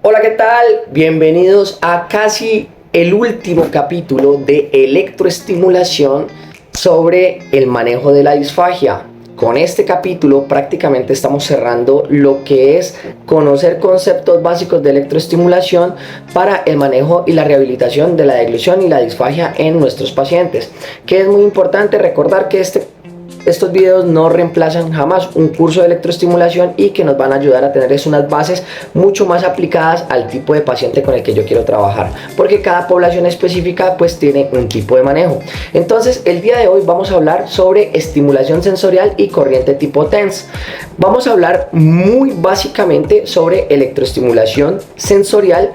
Hola, ¿qué tal? Bienvenidos a casi el último capítulo de electroestimulación sobre el manejo de la disfagia. Con este capítulo prácticamente estamos cerrando lo que es conocer conceptos básicos de electroestimulación para el manejo y la rehabilitación de la deglución y la disfagia en nuestros pacientes. Que es muy importante recordar que estos videos no reemplazan jamás un curso de electroestimulación y que nos van a ayudar a tener unas bases mucho más aplicadas al tipo de paciente con el que yo quiero trabajar, porque cada población específica pues tiene un tipo de manejo. Entonces el día de hoy vamos a hablar sobre estimulación sensorial y corriente tipo TENS. Vamos a hablar muy básicamente sobre electroestimulación sensorial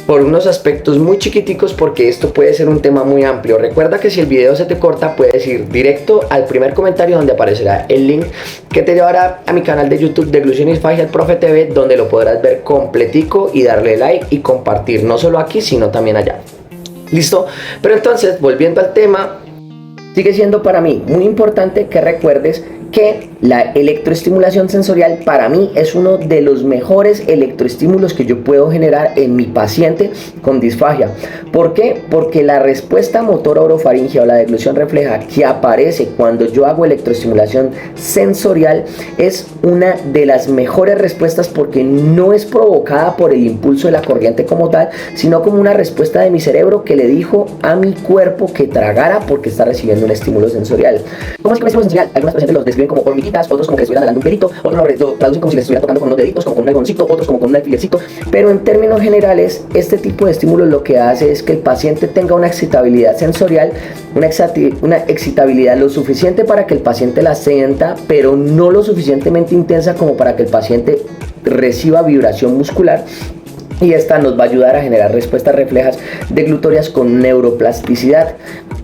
por unos aspectos muy chiquiticos, porque esto puede ser un tema muy amplio. Recuerda que si el video se te corta, puedes ir directo al primer comentario donde aparecerá el link que te llevará a mi canal de YouTube Deglución y Disfagia, el Profe TV, donde lo podrás ver completico y darle like y compartir, no solo aquí sino también allá. ¿Listo? Pero entonces, volviendo al tema, sigue siendo para mí muy importante que recuerdes que la electroestimulación sensorial para mí es uno de los mejores electroestímulos que yo puedo generar en mi paciente con disfagia. ¿Por qué? Porque la respuesta motora orofaringea o la deglución refleja que aparece cuando yo hago electroestimulación sensorial es una de las mejores respuestas, porque no es provocada por el impulso de la corriente como tal, sino como una respuesta de mi cerebro que le dijo a mi cuerpo que tragara porque está recibiendo un estímulo sensorial. ¿Cómo es que un estímulo sensorial? Algunas pacientes los describen como hormiguitas, otros como que estuvieran dando un pelito, otros lo traducen como si les estuviera tocando con unos deditos, como con un algodoncito, otros como con un alfilercito. Pero en términos generales, este tipo de estímulo lo que hace es que el paciente tenga una excitabilidad sensorial, una excitabilidad lo suficiente para que el paciente la sienta, pero no lo suficientemente intensa como para que el paciente reciba vibración muscular. Y esta nos va a ayudar a generar respuestas reflejas deglutorias con neuroplasticidad.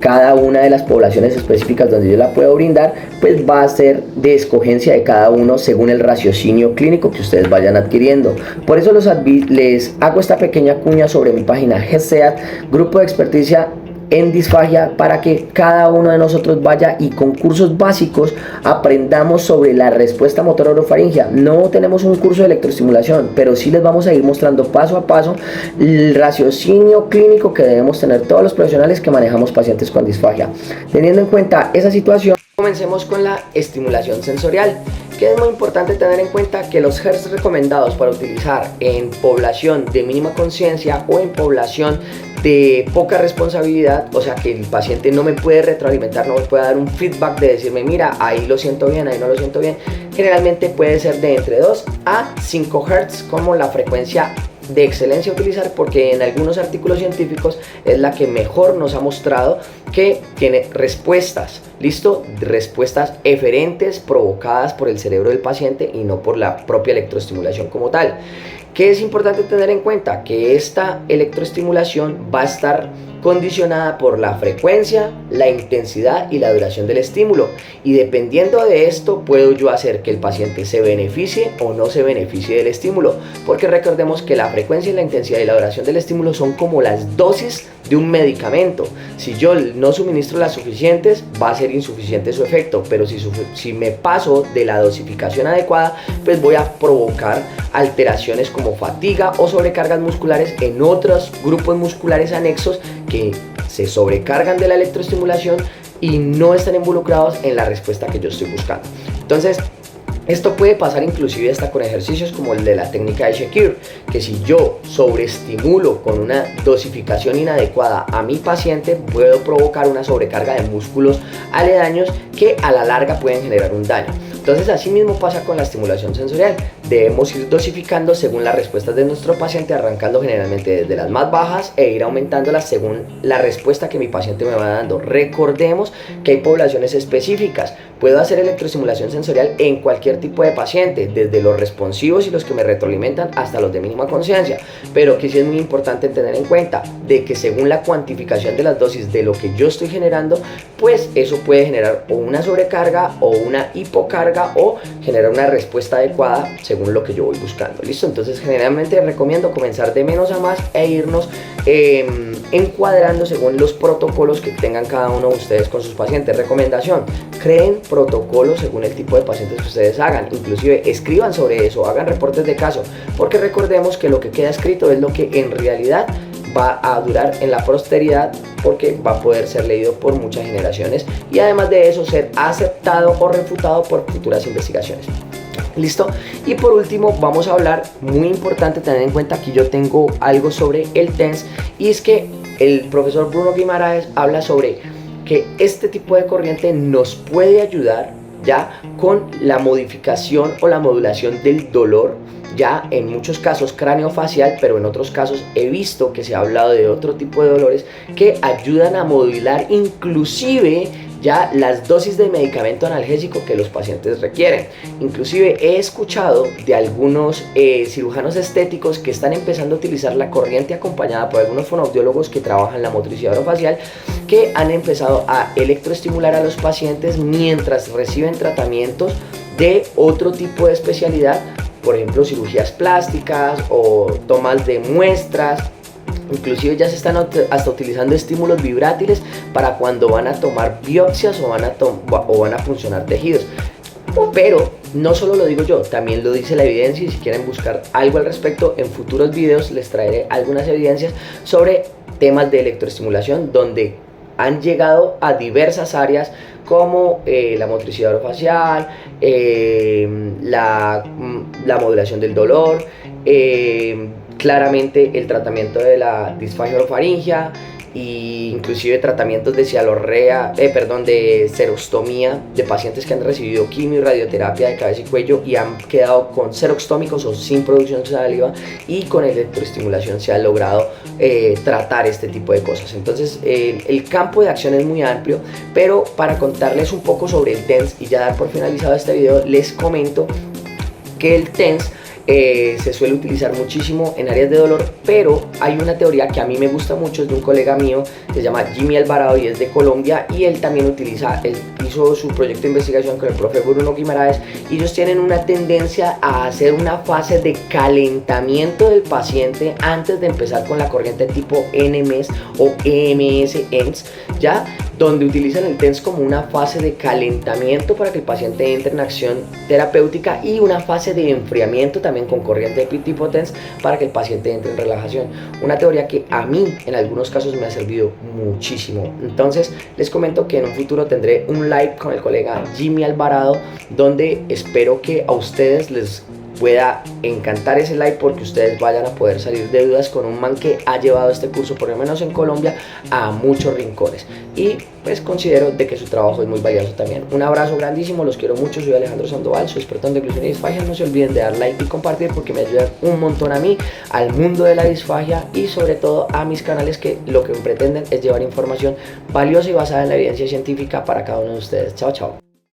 Cada una de las poblaciones específicas donde yo la puedo brindar, pues va a ser de escogencia de cada uno según el raciocinio clínico que ustedes vayan adquiriendo. Por eso les hago esta pequeña cuña sobre mi página GESEAD, Grupo de Experticia en Disfagia, para que cada uno de nosotros vaya y con cursos básicos aprendamos sobre la respuesta motora orofaringea. No tenemos un curso de electroestimulación, pero sí les vamos a ir mostrando paso a paso el raciocinio clínico que debemos tener todos los profesionales que manejamos pacientes con disfagia. Teniendo en cuenta esa situación, comencemos con la estimulación sensorial, que es muy importante tener en cuenta que los hertz recomendados para utilizar en población de mínima conciencia o en población de poca responsabilidad, o sea que el paciente no me puede retroalimentar, no me puede dar un feedback de decirme mira, ahí lo siento bien, ahí no lo siento bien, generalmente puede ser de entre 2 a 5 Hz como la frecuencia de excelencia a utilizar, porque en algunos artículos científicos es la que mejor nos ha mostrado que tiene respuestas, ¿listo? Respuestas eferentes provocadas por el cerebro del paciente y no por la propia electroestimulación como tal. ¿Qué es importante tener en cuenta? Que esta electroestimulación va a estar condicionada por la frecuencia, la intensidad y la duración del estímulo, y dependiendo de esto puedo yo hacer que el paciente se beneficie o no se beneficie del estímulo, porque recordemos que la frecuencia, la intensidad y la duración del estímulo son como las dosis de un medicamento. Si yo no suministro las suficientes, va a ser insuficiente su efecto, pero si me paso de la dosificación adecuada, pues voy a provocar alteraciones como fatiga o sobrecargas musculares en otros grupos musculares anexos que se sobrecargan de la electroestimulación y no están involucrados en la respuesta que yo estoy buscando. Entonces, esto puede pasar inclusive hasta con ejercicios como el de la técnica de Shakir, que si yo sobreestimulo con una dosificación inadecuada a mi paciente, puedo provocar una sobrecarga de músculos aledaños que a la larga pueden generar un daño. Entonces así mismo pasa con la estimulación sensorial. Debemos ir dosificando según las respuestas de nuestro paciente, arrancando generalmente desde las más bajas e ir aumentándolas según la respuesta que mi paciente me va dando. Recordemos que hay poblaciones específicas. Puedo hacer electroestimulación sensorial en cualquier tipo de paciente, desde los responsivos y los que me retroalimentan hasta los de mínima conciencia, pero que sí es muy importante tener en cuenta de que según la cuantificación de las dosis de lo que yo estoy generando, pues eso puede generar o una sobrecarga o una hipocarga o generar una respuesta adecuada según según lo que yo voy buscando. ¿Listo? Entonces generalmente recomiendo comenzar de menos a más e irnos encuadrando según los protocolos que tengan cada uno de ustedes con sus pacientes. Recomendación: creen protocolos según el tipo de pacientes que ustedes hagan, inclusive escriban sobre eso, hagan reportes de caso, porque recordemos que lo que queda escrito es lo que en realidad va a durar en la posteridad, porque va a poder ser leído por muchas generaciones y además de eso ser aceptado o refutado por futuras investigaciones. ¿Listo? Y por último vamos a hablar, muy importante tener en cuenta, que yo tengo algo sobre el TENS, y es que el profesor Bruno Guimaraes habla sobre que este tipo de corriente nos puede ayudar ya con la modificación o la modulación del dolor, ya en muchos casos craneofacial, pero en otros casos he visto que se ha hablado de otro tipo de dolores que ayudan a modular inclusive ya las dosis de medicamento analgésico que los pacientes requieren. Inclusive he escuchado de algunos cirujanos estéticos que están empezando a utilizar la corriente acompañada por algunos fonoaudiólogos que trabajan la motricidad orofacial, que han empezado a electroestimular a los pacientes mientras reciben tratamientos de otro tipo de especialidad, por ejemplo cirugías plásticas o tomas de muestras. Inclusive ya se están hasta utilizando estímulos vibrátiles para cuando van a tomar biopsias o van a puncionar tejidos. Pero no solo lo digo yo, también lo dice la evidencia, y si quieren buscar algo al respecto, en futuros videos les traeré algunas evidencias sobre temas de electroestimulación donde han llegado a diversas áreas como la motricidad orofacial, la modulación del dolor, claramente el tratamiento de la disfagia orofaringea, e inclusive tratamientos de de serostomía de pacientes que han recibido quimio y radioterapia de cabeza y cuello y han quedado con serostómicos o sin producción de saliva, y con electroestimulación se ha logrado tratar este tipo de cosas. Entonces el campo de acción es muy amplio, pero para contarles un poco sobre el TENS y ya dar por finalizado este video, les comento que el TENS se suele utilizar muchísimo en áreas de dolor, pero hay una teoría que a mí me gusta mucho, es de un colega mío que se llama Jimmy Alvarado y es de Colombia, y él también hizo su proyecto de investigación con el profe Bruno Guimaraes, y ellos tienen una tendencia a hacer una fase de calentamiento del paciente antes de empezar con la corriente tipo NMS o EMS, ¿ya? Donde utilizan el TENS como una fase de calentamiento para que el paciente entre en acción terapéutica, y una fase de enfriamiento también con corriente tipo TENS para que el paciente entre en relajación. Una teoría que a mí en algunos casos me ha servido muchísimo. Entonces les comento que en un futuro tendré un live con el colega Jimmy Alvarado, donde espero que a ustedes les pueda encantar ese live, porque ustedes vayan a poder salir de dudas con un man que ha llevado este curso, por lo menos en Colombia, a muchos rincones, y pues considero de que su trabajo es muy valioso también. Un abrazo grandísimo, los quiero mucho, soy Alejandro Sandoval, soy experto en oclusión y disfagia. No se olviden de dar like y compartir, porque me ayudan un montón a mí, al mundo de la disfagia, y sobre todo a mis canales, que lo que pretenden es llevar información valiosa y basada en la evidencia científica para cada uno de ustedes. Chao, chao.